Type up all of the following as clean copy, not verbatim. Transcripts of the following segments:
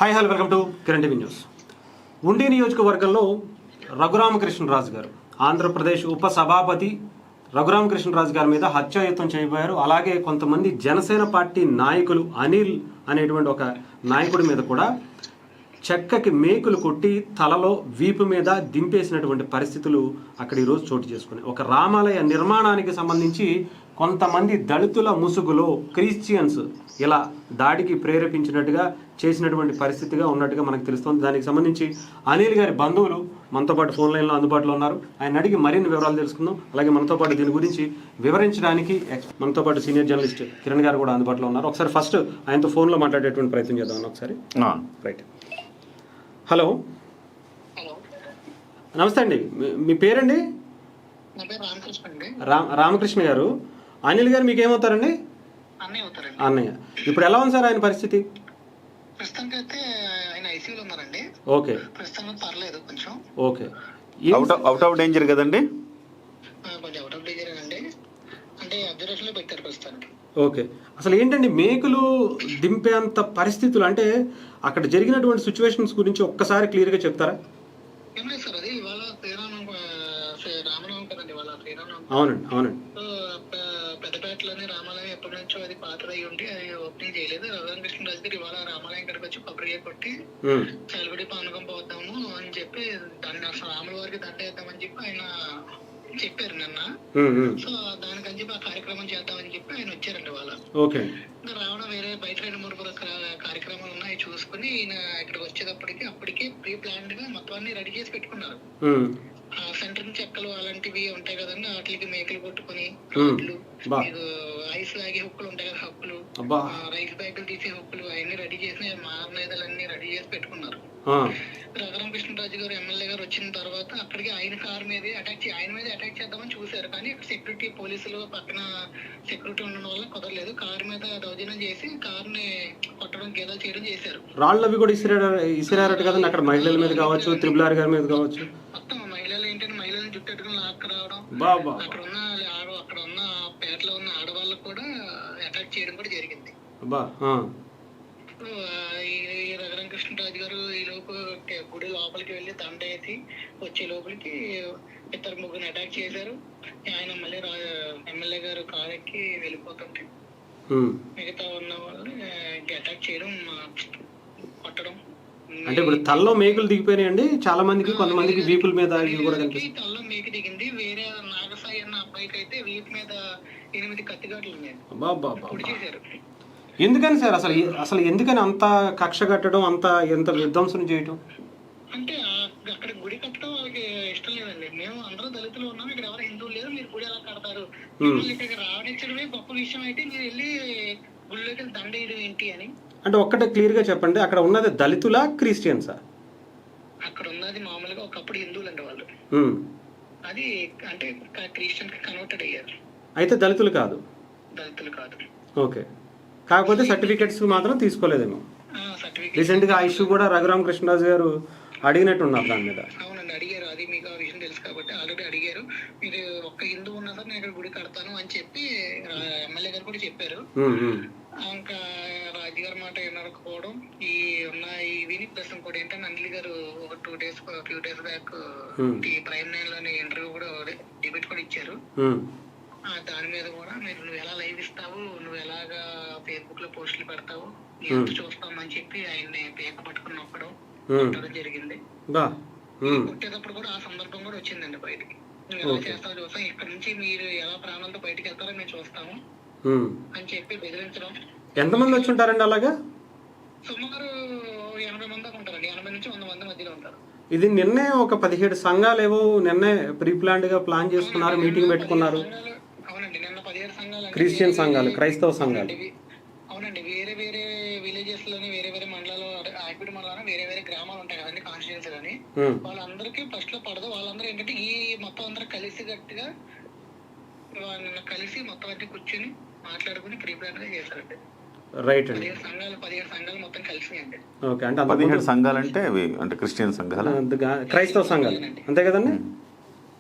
Hi hello welcome to Kiran TV news. ఉండి నియోజకవర్గంలో రఘురామకృష్ణరాజు గారు ఆంధ్రప్రదేశ్ ఉప సభాపతి రఘురామకృష్ణరాజు గారి మీద హత్యాయత్నం చేయబోయారు. అలాగే కొంతమంది జనసేన పార్టీ నాయకులు అనిల్ అనేటువంటి ఒక నాయకుడి మీద కూడా చెక్కకి మేకులు కొట్టి తలలో వీపు మీద దింపేసినటువంటి పరిస్థితులు అక్కడ ఈరోజు చోటు చేసుకున్నాయి. ఒక రామాలయ నిర్మాణానికి సంబంధించి కొంతమంది దళితుల ముసుగులో క్రిస్టియన్స్ ఇలా దాడికి ప్రేరేపించినట్టుగా చేసినటువంటి పరిస్థితిగా ఉన్నట్టుగా మనకు తెలుస్తుంది. దానికి సంబంధించి అనిల్ గారి బంధువులు మనతో పాటు ఫోన్ లైన్లో అందుబాటులో ఉన్నారు. ఆయన అడిగి మరిన్ని వివరాలు తెలుసుకుందాం. అలాగే మనతో పాటు దీని గురించి వివరించడానికి మనతో పాటు సీనియర్ జర్నలిస్ట్ కిరణ్ గారు కూడా అందుబాటులో ఉన్నారు. ఒకసారి ఫస్ట్ ఆయనతో ఫోన్లో మాట్లాడేటువంటి ప్రయత్నం చేద్దాం ఒకసారి. రైట్. హలో, నమస్తే అండి. మీ పేరండి? రామకృష్ణ గారు. అనిల్ గారు మీకు ఏమవుతారండి? అన్నయ్య. ఇప్పుడు ఎలా ఉంది సార్ ఆయన పరిస్థితి? Okay, okay. Out of danger కదండి? ఓకే. అసలు ఏంటండి మేకులు దింపేంత పరిస్థితులు, అంటే అక్కడ జరిగినటువంటి సిచ్యువేషన్స్ గురించి ఒక్కసారి క్లియర్ గా చెప్తారా? అవునండి, అవునండి. పెద్దపేటలోని రామాలయం ఎప్పటి నుంచో అది పాతదై ఉండి అది ఓపెనింగ్ చేయలేదు. రఘురామకృష్ణరాజు గారు ఇవాళ రామాలయం ఇక్కడికి వచ్చి కొబ్బరి కొట్టి చలిబడి పానకం పోతాము అని చెప్పి దాన్ని అసలు రాముల వారికి దండ వేద్దామని చెప్పి ఆయన చెప్పారు నిన్న. సో దానికని చెప్పి ఆ కార్యక్రమం చేద్దామని చెప్పి ఆయన వచ్చారండి వాళ్ళ. రావడం వేరే బయట 2-3 కార్యక్రమాలు ఉన్నాయి చూసుకుని ఈయన ఇక్కడికి వచ్చేటప్పటికి అప్పటికే ప్రీ ప్లాన్డ్ గా మొత్తం అన్ని రెడీ చేసి పెట్టుకున్నారు. సెంటర్ చెక్కలు అలాంటివి ఉంటాయి కదండి, వాటికి మేకలు కొట్టుకుని రోడ్లు, ఐస్ లాగే హుక్కులు ఉంటాయి కదా, హక్కులు, రైస్ బ్యాగులు తీసే హుక్కులు అవన్నీ రెడీ చేసి మారణాయుధాలు అన్ని రెడీ చేసి పెట్టుకున్నారు. రఘురామకృష్ణరాజు గారు ఎమ్మెల్యే గారు వచ్చిన తర్వాత అక్కడికి ఆయన కార్ మీద ఆయన మీద అటాక్ చేద్దామని చూశారు. కానీ సెక్యూరిటీ పోలీసులు పక్కన సెక్యూరిటీ ఉండడం వల్ల కుదరలేదు. కార్ మీద దౌర్జన్యం చేసి కార్ ని కొట్టడం గేదో చేయడం చేశారు. రాళ్ళు అవి కూడా ఇసిరారట కదండి అక్కడ, మహిళల మీద కావచ్చు, త్రిపుల్ గారి మీద కావచ్చు. మొత్తం మహిళలు ఏంటంటే మహిళలను జుట్టెట్టుకుని లాక్క రావడం, అక్కడ ఉన్న పేటలో ఉన్న ఆడవాళ్ళకు కూడా అటాక్ చేయడం కూడా జరిగింది. రఘురామకృష్ణరాజు గారు ఈ లోపు గుడి లోపలికి వెళ్ళి దండ వేసి వచ్చే లోపలికి 2-3 అటాక్ చేశారు. ఆయన మళ్ళీ ఎమ్మెల్యే గారు కారు ఎక్కి వెళ్ళిపోతుంటే మిగతా ఉన్న వాళ్ళు అటాక్ చేయడం, కొట్టడం. అంటే ఇప్పుడు తల్లో మేకులు దిగిపోయినాయండి చాలా మందికి, కొంతమందికి వీపుల మీద తల్లో మేకు దిగింది. వేరే నాగసాయి అన్న అబ్బాయికి అయితే వీపు మీద 8 కత్తిగాట్లు ఉన్నాయి. పొడి చేశారు. ఎందుకని సార్ అసలు ఎందుకని అంత కక్ష కట్టడం, అంత ఎంత విధ్వంసం చేయటం? అంటే అక్కడ గుడి కట్టడం వాళ్ళకి ఇష్టం లేదండి. మేము అందరూ దళితులు ఉన్నాం, ఇక్కడ ఎవరు హిందువులు లేదు, మీరు గుడి ఎలా కడతారు, ఇక్కడికి రావడించడమే గొప్ప విషయం అయితే మీరు వెళ్ళి గుడిలోకి దండ వేయడం ఏంటి అని. అంటే ఒక్కటే క్లియర్ గా చెప్పండి, అక్కడ ఉన్నది దళితులా క్రిస్టియన్సా? అక్కడ ఉన్నది మామూలుగా ఒకప్పుడు హిందువులు అండి వాళ్ళు. అది అంటే క్రిస్టియన్ కి కన్వర్టెడ్ అయ్యారు. అయితే దళితులు కాదు. ఓకే. కాకపోతే సర్టిఫికెట్స్ మాత్రం తీసుకోలేదేమో. రీసెంట్ గా ఆ ఇష్యూ కూడా రఘురామకృష్ణరాజు గారు అడిగినట్టు ఉన్నారు దాని మీద. అవునండి, అడిగారు. అది మీకు ఆ విషయం తెలుసు కాబట్టి ఆల్రెడీ అడిగారు. మీరు ఒక్క హిందూ ఉన్నా సార్ నేను ఇక్కడ గుడి కడతాను అని చెప్పి ఎమ్మెల్యే గారు కూడా చెప్పారు. ఇంకా రాజుగారి మాట వినకపోవడం, ఈ ఉన్న ఈ విని ప్లస్ ఇంకోటి ఏంటంటే అనిల్ గారు ఒక ఫ్యూ డేస్ బ్యాక్ ఈ ప్రైమ్ 9 లోని ఇంటర్వ్యూ కూడా డిబేట్ కూడా ఇచ్చారు. దాని మీద కూడా నువ్వు ఎలా లైవ్ ఇస్తావు, నువ్వు ఎలాగా ఫేస్బుక్ లో పోస్టులు పెడతావు, ఎంత చూస్తామని చెప్పి ఆయన్ని పేక పట్టుకుని నొక్కడం జరిగింది. కొట్టేటప్పుడు కూడా ఆ సందర్భం కూడా వచ్చిందండి బయటికి. నువ్వు ఎలా చేస్తావు చూస్తాం, ఇక్కడ నుంచి మీరు ఎలా ప్రాణాలతో బయటకు వెళ్తారో మేము చూస్తాము అని చెప్పి బెదిరించడం. ఎంతమంది వచ్చి ఉంటారండి అలాగా? సుమారు 80 మంది దాకా ఉంటారండి. 80 నుంచి 100 మంది మధ్యలో ఉంటారు. ఇది నిన్నే ఒక 17 సంఘాలు ఏవో నిన్నే ప్రీ ప్లాన్డ్ గా ప్లాన్ చేసుకున్నారు, మీటింగ్ పెట్టుకున్నారు. అవునండి, నిన్న 17 సంఘాలు, క్రిస్టియన్ సంఘాలు, క్రైస్తవ సంఘాలు. అవునండి, వేరే వేరే విలేజెస్ లోని, వేరే వేరే మండలాలు, ఆకిపేట మండలంలో వేరే వేరే గ్రామాలు ఉంటాయి కదండి, కాన్స్టిట్యూన్సీ అని. వాళ్ళందరికీ ఫస్ట్ లో పడదు. వాళ్ళందరూ ఏంటంటే ఈ మొత్తం అందరూ కలిసి గట్టిగా నిన్న కలిసి మొత్తం అన్ని కూర్చొని మాట్లాడుకుని ప్రీ ప్లాన్ గా చేశారండి. రైట్ అండి. 17 సంఘాలు మొత్తం కలిసినాయండి. ఓకే. అంటే 17 సంఘాలు అంటే అవి అంటే క్రిస్టియన్ సంఘాలు, క్రైస్తవ సంఘాలు అంతే కదండి?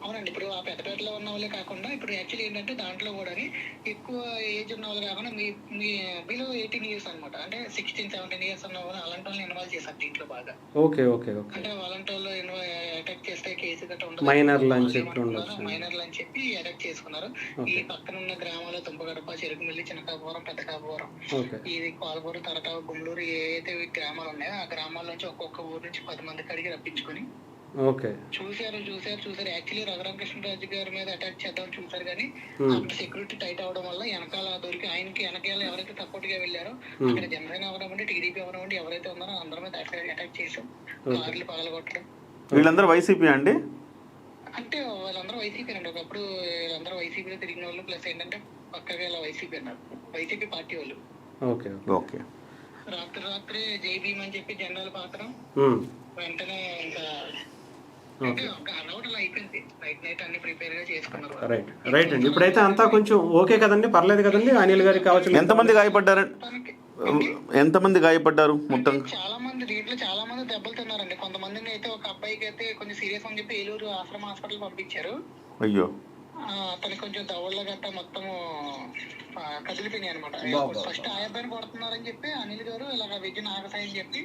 అవునండి. ఇప్పుడు ఆ పెద్దపేటలో ఉన్న వాళ్ళే కాకుండా ఇప్పుడు యాక్చువల్లీ ఏంటంటే దాంట్లో కూడా ఎక్కువ ఏజ్ ఉన్న వాళ్ళు కాకుండా మీ బిలో 18 ఇయర్స్ అనమాట. అంటే 16-17 ఇయర్స్ ఉన్న వాళ్ళు అలాంటి వాళ్ళని ఇన్వాల్వ్ చేశారు దీంట్లో బాగా. Okay okay okay. అంటే అలాంటి వాళ్ళు అటాక్ చేస్తే కేసు గట్రా ఉండదు. మైనర్లు అని చెప్పి ఉండొచ్చు. మైనర్లు అని చెప్పి అటాక్ చేసుకున్నారు. ఈ పక్కన ఉన్న గ్రామాల్లో తుంపగడప, చెరుకుమిల్లి, చిన్నకాపురం, పెద్ద కాపురం, ఇది పాలపూరు, తరట, గుండూరు ఏదైతే గ్రామాలు ఉన్నాయో ఆ గ్రామాల నుంచి ఒక్కొక్క ఊరు నుంచి 10 మంది కడిగి రప్పించుకొని ఓకే చూసారు. యాక్చువల్లీ రఘురామకృష్ణరాజు గారి మీద అటాక్ చేద్దాం చూసారు కానీ అక్కడ సెక్యూరిటీ టైట్ అవడం వల్ల వెనకాల దొరికి ఆయనకి వెనకాల ఎవరైతే సపోర్ట్ గా వెళ్ళారో అక్కడ జనసేన అవనివ్వండి, టీడీపీ అవనివ్వండి, ఎవరైతే ఉన్నారో అందరి మీద అటాక్ చేసాం, కార్లు పగలగొట్టడం. వీళ్ళందరూ వైసీపీ అండి? అంటే వాళ్ళందరూ వైసీపీ అండి. ఒకప్పుడు వీళ్ళందరూ వైసీపీలో తిరిగిన వాళ్ళు, ప్లస్ ఏంటంటే పక్కగా ఇలా వైసీపీ అన్నారు, వైసీపీ పార్టీ వాళ్ళు. Okay okay. రాత్రి జై భీమ్ అని చెప్పి జెండాలు పాత్రం వెంటనే ఇంకా రైట్ అండి. ఇప్పుడైతే అంతా కొంచెం ఓకే కదండి, పర్లేదు కదండి. అనిల్ గారికి కావచ్చు. ఎంతమంది గాయపడ్డారు? ఎంతమంది గాయపడ్డారు మొత్తం? చాలా మంది దీంట్లో చాలా మంది దెబ్బలు తిన్నారండి. కొంతమందిని అయితే ఒక అబ్బాయికి అయితే కొంచెం సీరియస్ అని చెప్పి ఏలూరు ఆశ్రమ హాస్పిటల్ పంపించారు. అయ్యో. అతనికి కొంచెం దవళ్ళ గట్ట మొత్తం కదిలిపోయినాయి అనమాట. ఫస్ట్ ఆ అబ్బాయిని కొడుతున్నారని చెప్పి అనిల్ గారు ఇలాగ విజయన్ ఆగసాయని చెప్పి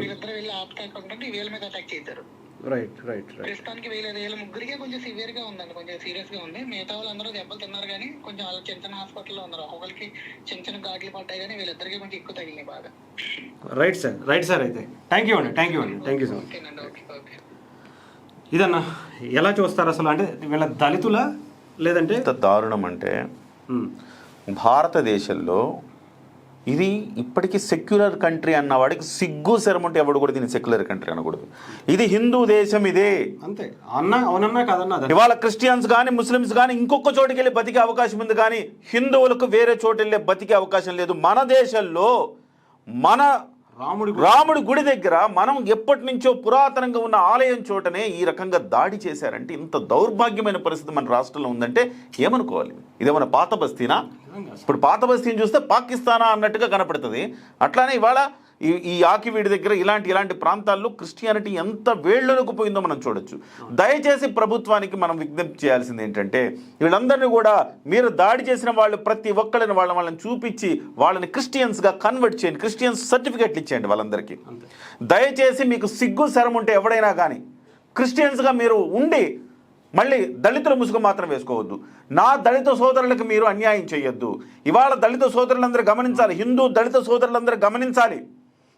వీళ్ళిద్దరు వెళ్ళి ఆపకాకుంటే వీళ్ళ మీద అటాక్ చేశారు. ప్రస్తుతానికి వీళ్ళ ముగ్గురికే కొంచెం సివియర్ గా ఉందండి, కొంచెం సీరియస్ గా ఉంది. మిగతా వాళ్ళందరూ దెబ్బలు తిన్నారు కానీ కొంచెం వాళ్ళు చిన్న చిన్న హాస్పిటల్లో ఉన్నారు. ఒకరికి చిన్న ఘాట్లు పడ్డాయి కానీ వీళ్ళిద్దరికి కొంచెం ఎక్కువ తగిలినాయి బాగా. Right sir. అయితే థ్యాంక్ యూ అండి సో మచ్. ఓకే. ఇదన్నా ఎలా చూస్తారు అసలు? అంటే వీళ్ళ దళితుల లేదంటే దారుణం అంటే భారతదేశంలో ఇది ఇప్పటికీ సెక్యులర్ కంట్రీ అన్న వాడికి సిగ్గు శరమంటే ఎవడు కూడా దీన్ని సెక్యులర్ కంట్రీ అనకూడదు. ఇది హిందూ దేశం, ఇదే అంతే అన్నా. అవునన్నా కాదన్నా. ఇవాళ క్రిస్టియన్స్ కానీ ముస్లిమ్స్ కానీ ఇంకొక చోటుకి వెళ్ళి బతికే అవకాశం ఉంది కానీ హిందువులకు వేరే చోటు వెళ్ళే బతికే అవకాశం లేదు. మన దేశంలో మన రాముడి గుడి దగ్గర మనం ఎప్పటి నుంచో పురాతనంగా ఉన్న ఆలయం చోటనే ఈ రకంగా దాడి చేశారంటే ఇంత దౌర్భాగ్యమైన పరిస్థితి మన రాష్ట్రంలో ఉందంటే ఏమనుకోవాలి? ఇదేమన్నా పాత బస్తీనా? ఇప్పుడు పాత బస్తీని చూస్తే పాకిస్తానా అన్నట్టుగా కనపడుతుంది. అట్లానే ఇవాళ ఈ ఆకివీడి దగ్గర ఇలాంటి ప్రాంతాల్లో క్రిస్టియానిటీ ఎంత వేళ్ళలోకి పోయిందో మనం చూడొచ్చు. దయచేసి ప్రభుత్వానికి మనం విజ్ఞప్తి చేయాల్సింది ఏంటంటే వీళ్ళందరినీ కూడా మీరు దాడి చేసిన వాళ్ళు ప్రతి ఒక్కరిని వాళ్ళని చూపించి వాళ్ళని క్రిస్టియన్స్గా కన్వర్ట్ చేయండి, క్రిస్టియన్స్ సర్టిఫికెట్లు ఇచ్చేయండి వాళ్ళందరికీ. దయచేసి మీకు సిగ్గు శరం ఉంటే ఎవడైనా కానీ క్రిస్టియన్స్గా మీరు ఉండి మళ్ళీ దళితుల ముసుగు మాత్రం వేసుకోవద్దు. నా దళిత సోదరులకు మీరు అన్యాయం చేయొద్దు. ఇవాళ దళిత సోదరులందరూ గమనించాలి, హిందూ దళిత సోదరులందరూ గమనించాలి.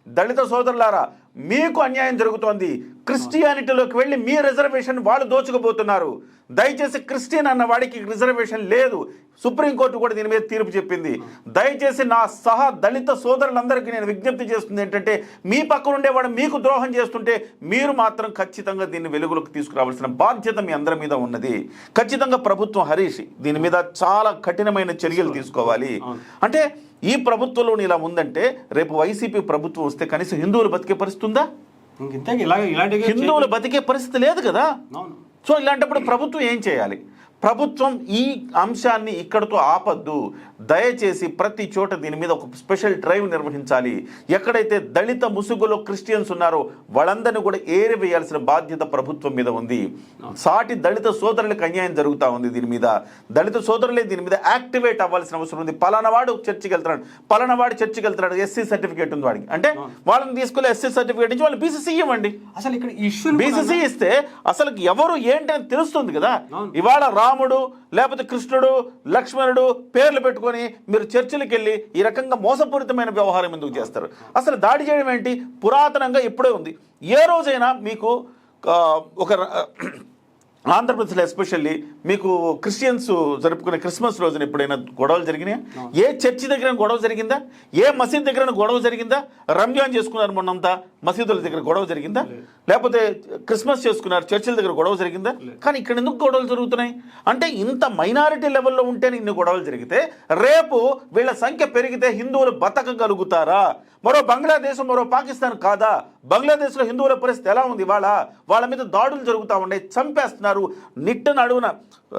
దళిత సోదరులారా, మీకు అన్యాయం జరుగుతోంది. క్రిస్టియానిటీలోకి వెళ్ళి మీ రిజర్వేషన్ వాళ్ళు దోచుకుపోతున్నారు. దయచేసి క్రిస్టియన్ అన్న వాడికి రిజర్వేషన్ లేదు. సుప్రీంకోర్టు కూడా దీని మీద తీర్పు చెప్పింది. దయచేసి నా సహా దళిత సోదరులందరికీ నేను విజ్ఞప్తి చేస్తుంది ఏంటంటే మీ పక్కన ఉండేవాడు మీకు ద్రోహం చేస్తుంటే మీరు మాత్రం ఖచ్చితంగా దీన్ని వెలుగులోకి తీసుకురావాల్సిన బాధ్యత మీ అందరి మీద ఉన్నది. ఖచ్చితంగా ప్రభుత్వం హరీష్ దీని మీద చాలా కఠినమైన చర్యలు తీసుకోవాలి. అంటే ఈ ప్రభుత్వంలో ఇలా ఉందంటే రేపు వైసీపీ ప్రభుత్వం వస్తే కనీసం హిందువులు బతికే పరిస్థితి ఉందా? హిందువులు బతికే పరిస్థితి లేదు కదా. సో ఇలాంటప్పుడు ప్రభుత్వం ఏం చేయాలి? ప్రభుత్వం ఈ అంశాన్ని ఇక్కడతో ఆపద్దు. దయచేసి ప్రతి చోట దీని మీద ఒక స్పెషల్ డ్రైవ్ నిర్వహించాలి. ఎక్కడైతే దళిత ముసుగులో క్రిస్టియన్స్ ఉన్నారో వాళ్ళందరినీ కూడా ఏరివేయాల్సిన బాధ్యత ప్రభుత్వం మీద ఉంది. సాటి దళిత సోదరులకు అన్యాయం జరుగుతూ ఉంది. దీని మీద దళిత సోదరులే దీని మీద యాక్టివేట్ అవ్వాల్సిన అవసరం ఉంది. పలానావాడు చర్చికి వెళ్తున్నాడు, ఎస్సీ సర్టిఫికేట్ ఉంది వాడికి అంటే వాళ్ళని తీసుకెళ్ళి ఎస్సీ సర్టిఫికేట్ ఇచ్చి వాళ్ళు బీసీసీ ఇవ్వండి. అసలు ఇక్కడ ఇష్యూ బీసీసీ ఇస్తే అసలు ఎవరు ఏంటని తెలుస్తుంది కదా. ఇవాళ రాముడు లేకపోతే కృష్ణుడు లక్ష్మణుడు పేర్లు పెట్టుకొని మీరు చర్చిలకు వెళ్ళి ఈ రకంగా మోసపూరితమైన వ్యవహారం ఎందుకు చేస్తారు? అసలు దాడి చేయడం ఏంటి? పురాతనంగా ఇప్పుడే ఉంది. ఏ రోజైనా మీకు ఒక ఆంధ్రప్రదేశ్లో ఎస్పెషల్లీ మీకు క్రిస్టియన్స్ జరుపుకునే క్రిస్మస్ రోజున ఎప్పుడైనా గొడవలు జరిగినాయా? ఏ చర్చి దగ్గర గొడవ జరిగిందా? ఏ మసీద్ దగ్గర గొడవ జరిగిందా? రంజాన్ చేసుకున్నారు మొన్నంతా, మసీదుల దగ్గర గొడవ జరిగిందా? లేకపోతే క్రిస్మస్ చేసుకున్నారు, చర్చిల దగ్గర గొడవ జరిగిందా? కానీ ఇక్కడ ఎందుకు గొడవలు జరుగుతున్నాయి అంటే ఇంత మైనారిటీ లెవెల్లో ఉంటేనే ఇన్ని గొడవలు జరిగితే రేపు వీళ్ళ సంఖ్య పెరిగితే హిందువులు బతకగలుగుతారా? మరో బంగ్లాదేశ్ మరో పాకిస్తాన్ కాదా? బంగ్లాదేశ్లో హిందువుల పరిస్థితి ఎలా ఉంది? వాళ్ళ మీద దాడులు జరుగుతూ ఉన్నాయి, చంపేస్తున్నారు, నిట్టనడువున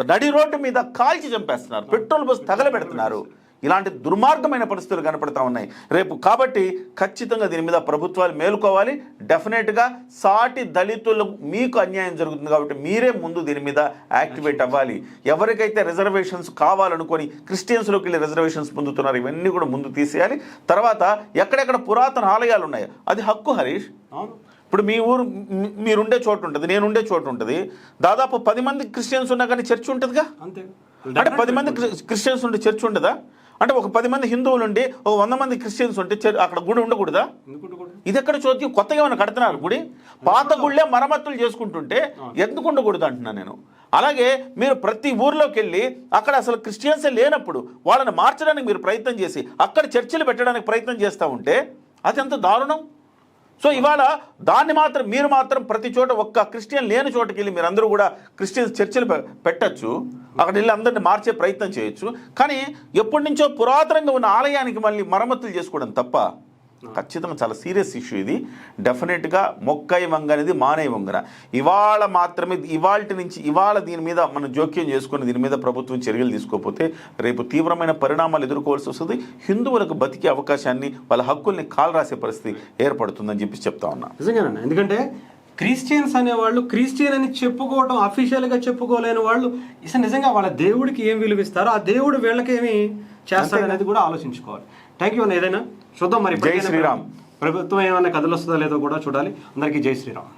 నడి రోడ్డు మీద కాల్చి చంపేస్తున్నారు, పెట్రోల్ బస్ తగలబెడుతున్నారు. ఇలాంటి దుర్మార్గమైన పరిస్థితులు కనపడతా ఉన్నాయి రేపు. కాబట్టి ఖచ్చితంగా దీని మీద ప్రభుత్వాలు మేలుకోవాలి, డెఫినెట్గా సాటి దళితులకు మీకు అన్యాయం జరుగుతుంది కాబట్టి మీరే ముందు దీని మీద యాక్టివేట్ అవ్వాలి. ఎవరికైతే రిజర్వేషన్స్ కావాలనుకొని క్రిస్టియన్స్లోకి వెళ్ళి రిజర్వేషన్స్ పొందుతున్నారు ఇవన్నీ కూడా ముందు తీసేయాలి. తర్వాత ఎక్కడెక్కడ పురాతన ఆలయాలు ఉన్నాయో అది హక్కు హరీష్. ఇప్పుడు మీ ఊరు మీరుండే చోటు ఉంటుంది, నేనుండే చోటు ఉంటుంది, దాదాపు 10 మంది క్రిస్టియన్స్ ఉన్నా కానీ చర్చ్ ఉంటుందిగా. అంతే అంటే 10 మంది క్రిస్టియన్స్ ఉంటే చర్చ్ ఉండదా? అంటే ఒక 10 మంది హిందువులు ఉండి ఒక 100 మంది క్రిస్టియన్స్ ఉంటే అక్కడ గుడి ఉండకూడదా? ఇది ఎక్కడ చోద్యం? కొత్తగా ఏమైనా కడుతున్నారు గుడి? పాత గుళ్ళే మరమ్మతులు చేసుకుంటుంటే ఎందుకు ఉండకూడదు అంటున్నాను నేను. అలాగే మీరు ప్రతి ఊర్లోకి వెళ్ళి అక్కడ అసలు క్రిస్టియన్సే లేనప్పుడు వాళ్ళని మార్చడానికి మీరు ప్రయత్నం చేసి అక్కడ చర్చిలు పెట్టడానికి ప్రయత్నం చేస్తూ ఉంటే అది ఎంత దారుణం. సో ఇవాళ దాన్ని మాత్రం మీరు మాత్రం ప్రతి చోట ఒక్క క్రిస్టియన్ లేని చోటకి వెళ్ళి మీరు అందరూ కూడా క్రిస్టియన్స్ చర్చిలు పెట్టచ్చు, అక్కడ వెళ్ళి అందరిని మార్చే ప్రయత్నం చేయొచ్చు. కానీ ఎప్పటి నుంచో పురాతనంగా ఉన్న ఆలయానికి మళ్ళీ మరమ్మతులు చేసుకోవడం తప్ప ఖచ్చితంగా చాలా సీరియస్ ఇష్యూ ఇది. డెఫినెట్గా మొక్కై వంగ అనేది మానై వంగన. ఇవాళ మాత్రమే ఇవాళ నుంచి ఇవాళ దీని మీద మనం జోక్యం చేసుకుని దీని మీద ప్రభుత్వం చర్యలు తీసుకోకపోతే రేపు తీవ్రమైన పరిణామాలు ఎదుర్కోవాల్సి వస్తుంది. హిందువులకు బతికే అవకాశాన్ని వాళ్ళ హక్కుల్ని కాలు రాసే పరిస్థితి ఏర్పడుతుందని చెప్పి చెప్తా ఉన్నా. నిజంగానే, ఎందుకంటే క్రిస్టియన్స్ అనేవాళ్ళు క్రిస్టియన్ అని చెప్పుకోవడం అఫీషియల్గా చెప్పుకోలేని వాళ్ళు అసలు నిజంగా వాళ్ళ దేవుడికి ఏం విలువిస్తారో ఆ దేవుడు వీళ్ళకేమి చేస్తారనేది కూడా ఆలోచించుకోవాలి. థ్యాంక్ యూ అన్న. ఏదైనా చూద్దాం మరి. జై శ్రీరామ్. ప్రభుత్వం ఏమైనా కథలు వస్తుందో లేదో కూడా చూడాలి. అందరికీ జై శ్రీరామ్.